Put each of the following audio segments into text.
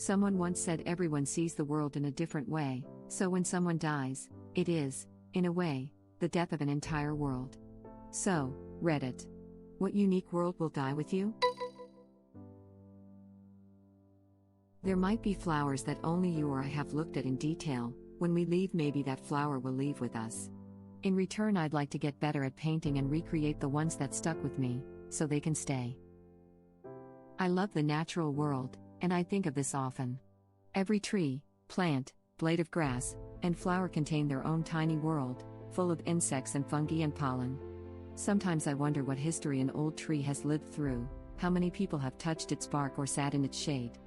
Someone once said everyone sees the world in a different way, so when someone dies, it is, in a way, the death of an entire world. So, Reddit. What unique world will die with you? There might be flowers that only you or I have looked at in detail. When we leave, maybe that flower will leave with us. In return, I'd like to get better at painting and recreate the ones that stuck with me, so they can stay. I love the natural world, and I think of this often. Every tree, plant, blade of grass, and flower contain their own tiny world, full of insects and fungi and pollen. Sometimes I wonder what history an old tree has lived through, how many people have touched its bark or sat in its shade.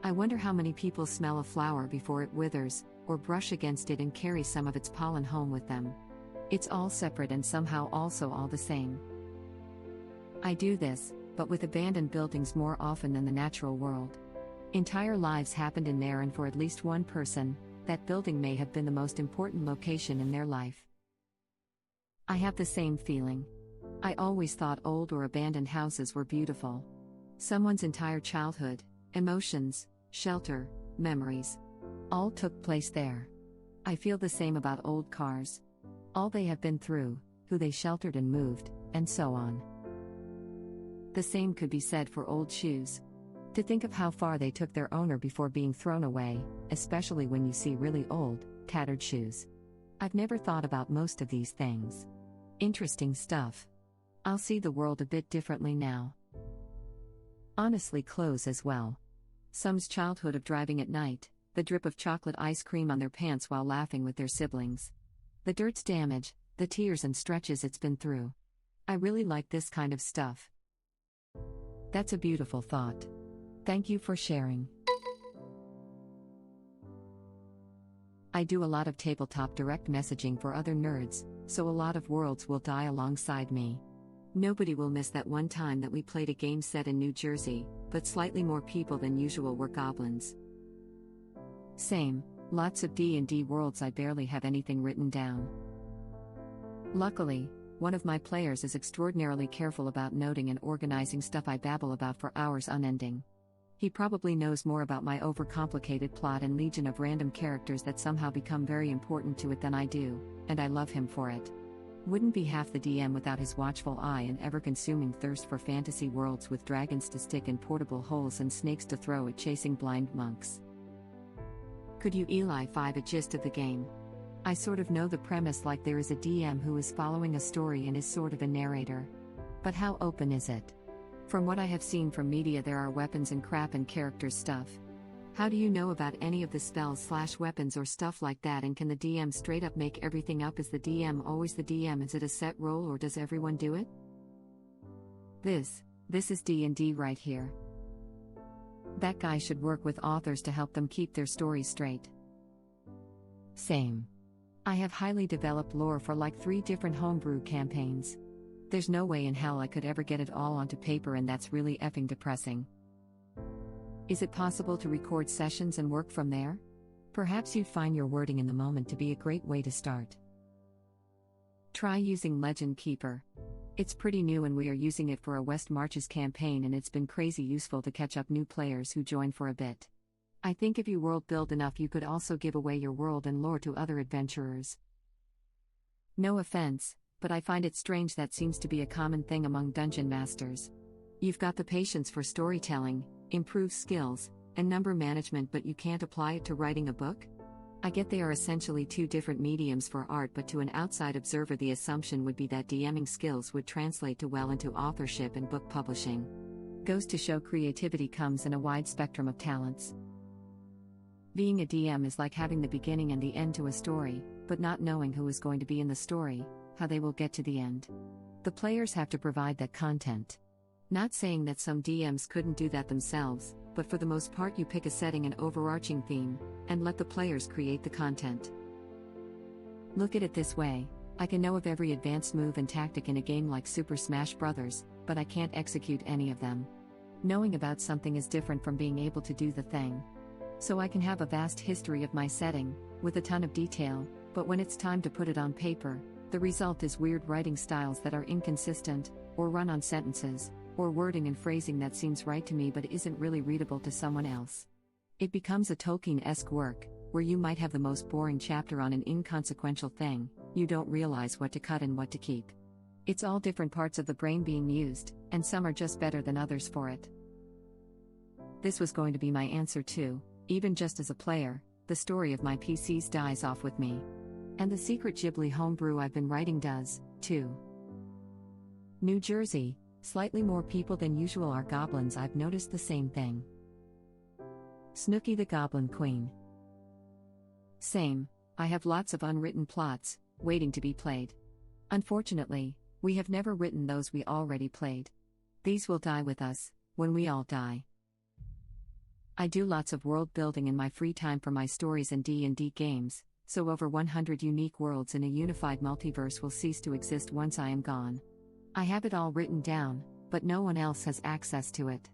I wonder how many people smell a flower before it withers, or brush against it and carry some of its pollen home with them. It's all separate and somehow also all the same. I do this, but with abandoned buildings more often than the natural world. Entire lives happened in there, and for at least one person, that building may have been the most important location in their life. I have the same feeling. I always thought old or abandoned houses were beautiful. Someone's entire childhood, emotions, shelter, memories, all took place there. I feel the same about old cars. All they have been through, who they sheltered and moved, and so on. The same could be said for old shoes. To think of how far they took their owner before being thrown away, especially when you see really old, tattered shoes. I've never thought about most of these things. Interesting stuff. I'll see the world a bit differently now. Honestly, clothes as well. Some's childhood of driving at night, the drip of chocolate ice cream on their pants while laughing with their siblings. The dirt's damage, the tears and stretches it's been through. I really like this kind of stuff. That's a beautiful thought. Thank you for sharing. I do a lot of tabletop direct messaging for other nerds, so a lot of worlds will die alongside me. Nobody will miss that one time that we played a game set in New Jersey, but slightly more people than usual were goblins. Same, lots of D&D worlds. I barely have anything written down. Luckily, one of my players is extraordinarily careful about noting and organizing stuff I babble about for hours unending. He probably knows more about my overcomplicated plot and legion of random characters that somehow become very important to it than I do, and I love him for it. Wouldn't be half the DM without his watchful eye and ever-consuming thirst for fantasy worlds with dragons to stick in portable holes and snakes to throw at chasing blind monks. Could you Eli 5 a gist of the game? I sort of know the premise, like there is a DM who is following a story and is sort of a narrator. But how open is it? From what I have seen from media, there are weapons and crap and characters stuff. How do you know about any of the spells/weapons or stuff like that, and can the DM straight up make everything up? Is the DM always the DM? Is it a set role or does everyone do it? This is D&D right here. That guy should work with authors to help them keep their stories straight. Same. I have highly developed lore for like 3 different homebrew campaigns. There's no way in hell I could ever get it all onto paper, and that's really effing depressing. Is it possible to record sessions and work from there? Perhaps you'd find your wording in the moment to be a great way to start. Try using Legend Keeper. It's pretty new and we are using it for a West Marches campaign, and it's been crazy useful to catch up new players who join for a bit. I think if you world build enough, you could also give away your world and lore to other adventurers. No offense, but I find it strange that seems to be a common thing among dungeon masters. You've got the patience for storytelling, improved skills, and number management, but you can't apply it to writing a book? I get they are essentially 2 different mediums for art, but to an outside observer the assumption would be that DMing skills would translate to well into authorship and book publishing. Goes to show creativity comes in a wide spectrum of talents. Being a DM is like having the beginning and the end to a story, but not knowing who is going to be in the story, how they will get to the end. The players have to provide that content. Not saying that some DMs couldn't do that themselves, but for the most part you pick a setting and overarching theme, and let the players create the content. Look at it this way, I can know of every advanced move and tactic in a game like Super Smash Bros., but I can't execute any of them. Knowing about something is different from being able to do the thing. So I can have a vast history of my setting, with a ton of detail, but when it's time to put it on paper, the result is weird writing styles that are inconsistent, or run on sentences, or wording and phrasing that seems right to me but isn't really readable to someone else. It becomes a Tolkien-esque work, where you might have the most boring chapter on an inconsequential thing, you don't realize what to cut and what to keep. It's all different parts of the brain being used, and some are just better than others for it. This was going to be my answer too, even just as a player, the story of my PCs dies off with me. And the secret Ghibli homebrew I've been writing does, too. New Jersey, slightly more people than usual are goblins. I've noticed the same thing. Snooky the Goblin Queen. Same, I have lots of unwritten plots, waiting to be played. Unfortunately, we have never written those we already played. These will die with us, when we all die. I do lots of world building in my free time for my stories and D&D games, so over 100 unique worlds in a unified multiverse will cease to exist once I am gone. I have it all written down, but no one else has access to it.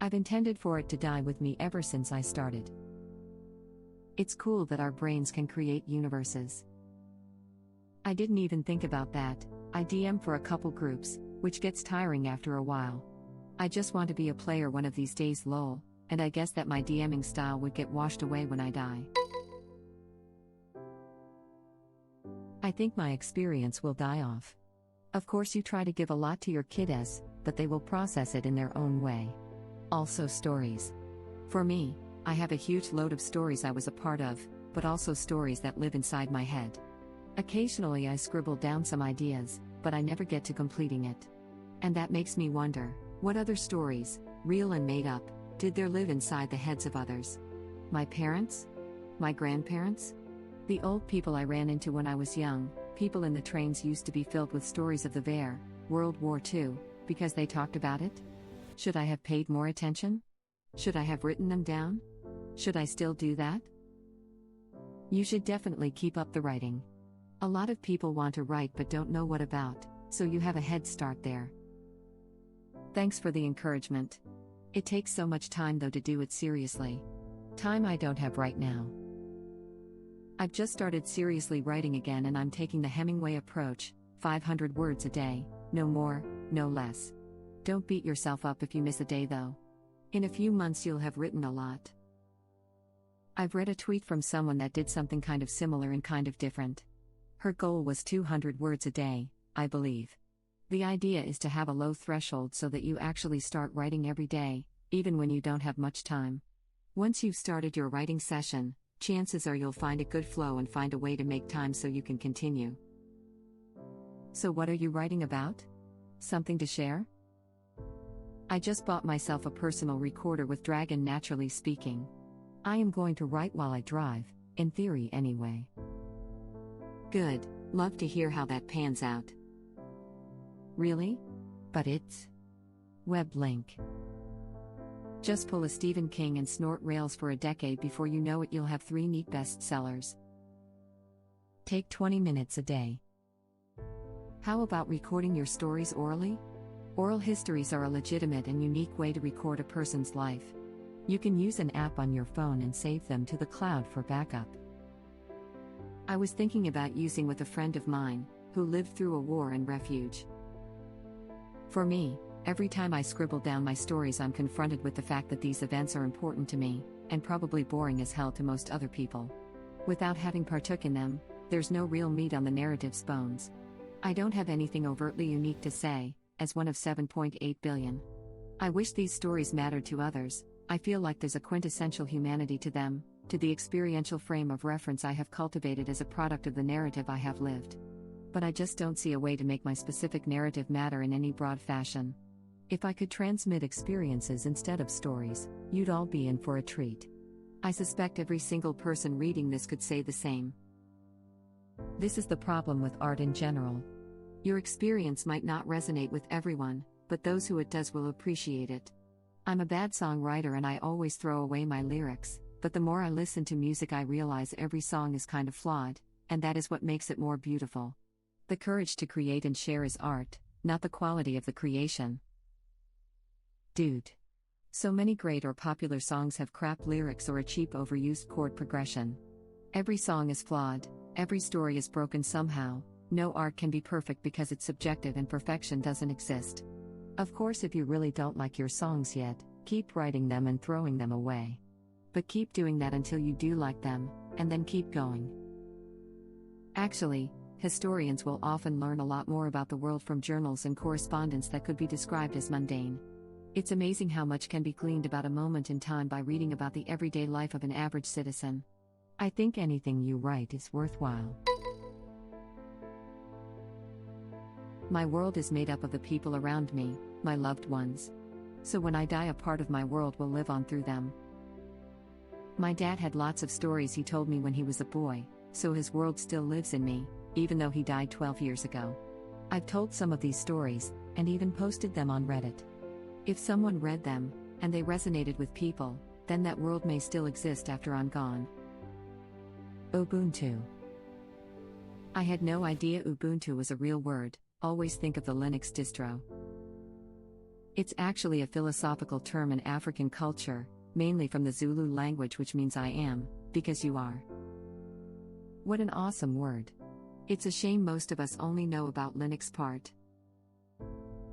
I've intended for it to die with me ever since I started. It's cool that our brains can create universes. I didn't even think about that. I DM for a couple groups, which gets tiring after a while. I just want to be a player one of these days, lol, and I guess that my DMing style would get washed away when I die. I think my experience will die off. Of course, you try to give a lot to your kiddos, but they will process it in their own way. Also, stories. For me, I have a huge load of stories I was a part of, but also stories that live inside my head. Occasionally, I scribble down some ideas, but I never get to completing it. And that makes me wonder, what other stories, real and made up, did there live inside the heads of others? My parents? My grandparents? The old people I ran into when I was young. People in the trains used to be filled with stories of the Ver, World War II, because they talked about it? Should I have paid more attention? Should I have written them down? Should I still do that? You should definitely keep up the writing. A lot of people want to write but don't know what about, so you have a head start there. Thanks for the encouragement. It takes so much time though to do it seriously. Time I don't have right now. I've just started seriously writing again and I'm taking the Hemingway approach, 500 words a day, no more, no less. Don't beat yourself up if you miss a day though. In a few months you'll have written a lot. I've read a tweet from someone that did something kind of similar and kind of different. Her goal was 200 words a day, I believe. The idea is to have a low threshold so that you actually start writing every day, even when you don't have much time. Once you've started your writing session, chances are you'll find a good flow and find a way to make time so you can continue. So what are you writing about? Something to share? I just bought myself a personal recorder with Dragon Naturally Speaking. I am going to write while I drive, in theory anyway. Good, love to hear how that pans out. Really? But it's... web link. Just pull a Stephen King and snort rails for a decade before you know it you'll have 3 neat bestsellers. Take 20 minutes a day. How about recording your stories orally? Oral histories are a legitimate and unique way to record a person's life. You can use an app on your phone and save them to the cloud for backup. I was thinking about using with a friend of mine, who lived through a war and refuge. For me, every time I scribble down my stories I'm confronted with the fact that these events are important to me, and probably boring as hell to most other people. Without having partook in them, there's no real meat on the narrative's bones. I don't have anything overtly unique to say, as one of 7.8 billion. I wish these stories mattered to others. I feel like there's a quintessential humanity to them, to the experiential frame of reference I have cultivated as a product of the narrative I have lived. But I just don't see a way to make my specific narrative matter in any broad fashion. If I could transmit experiences instead of stories, you'd all be in for a treat. I suspect every single person reading this could say the same. This is the problem with art in general. Your experience might not resonate with everyone, but those who it does will appreciate it. I'm a bad songwriter and I always throw away my lyrics, but the more I listen to music I realize every song is kind of flawed, and that is what makes it more beautiful. The courage to create and share is art, not the quality of the creation. Dude. So many great or popular songs have crap lyrics or a cheap overused chord progression. Every song is flawed, every story is broken somehow. No art can be perfect because it's subjective and perfection doesn't exist. Of course, if you really don't like your songs yet, keep writing them and throwing them away. But keep doing that until you do like them, and then keep going. Actually, historians will often learn a lot more about the world from journals and correspondence that could be described as mundane. It's amazing how much can be gleaned about a moment in time by reading about the everyday life of an average citizen. I think anything you write is worthwhile. My world is made up of the people around me, my loved ones. So when I die, a part of my world will live on through them. My dad had lots of stories he told me when he was a boy, so his world still lives in me, even though he died 12 years ago. I've told some of these stories, and even posted them on Reddit. If someone read them, and they resonated with people, then that world may still exist after I'm gone. Ubuntu. I had no idea Ubuntu was a real word. Always think of the Linux distro. It's actually a philosophical term in African culture, mainly from the Zulu language, which means I am, because you are. What an awesome word. It's a shame most of us only know about Linux part.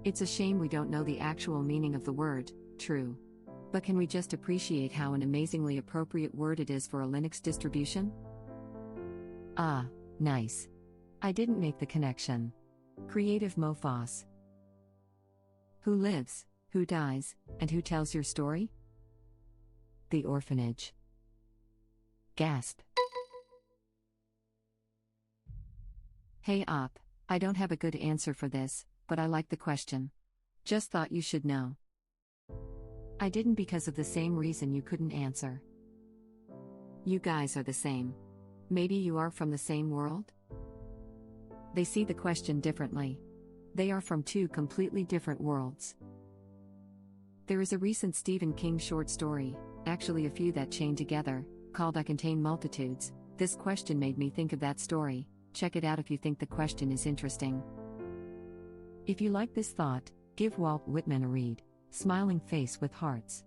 It's a shame we don't know the actual meaning of the word, true. But can we just appreciate how an amazingly appropriate word it is for a Linux distribution? Ah, nice. I didn't make the connection. Creative Mofos. Who lives, who dies, and who tells your story? The orphanage. Gasp. Hey op, I don't have a good answer for this, but I like the question. Just thought you should know. I didn't because of the same reason you couldn't answer. You guys are the same. Maybe you are from the same world? They see the question differently. They are from two completely different worlds. There is a recent Stephen King short story, actually a few that chain together, called I Contain Multitudes. This question made me think of that story. Check it out if you think the question is interesting. If you like this thought, give Walt Whitman a read. Smiling face with hearts.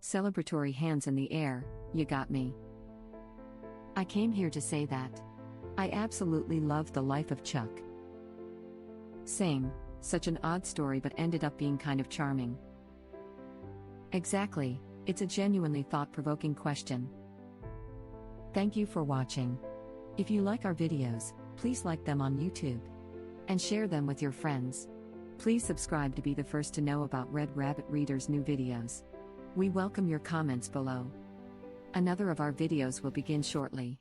Celebratory hands in the air, you got me. I came here to say that. I absolutely love the life of Chuck. Same, such an odd story but ended up being kind of charming. Exactly, it's a genuinely thought-provoking question. Thank you for watching. If you like our videos, please like them on YouTube. And share them with your friends. Please subscribe to be the first to know about Red Rabbit Reader's new videos. We welcome your comments below. Another of our videos will begin shortly.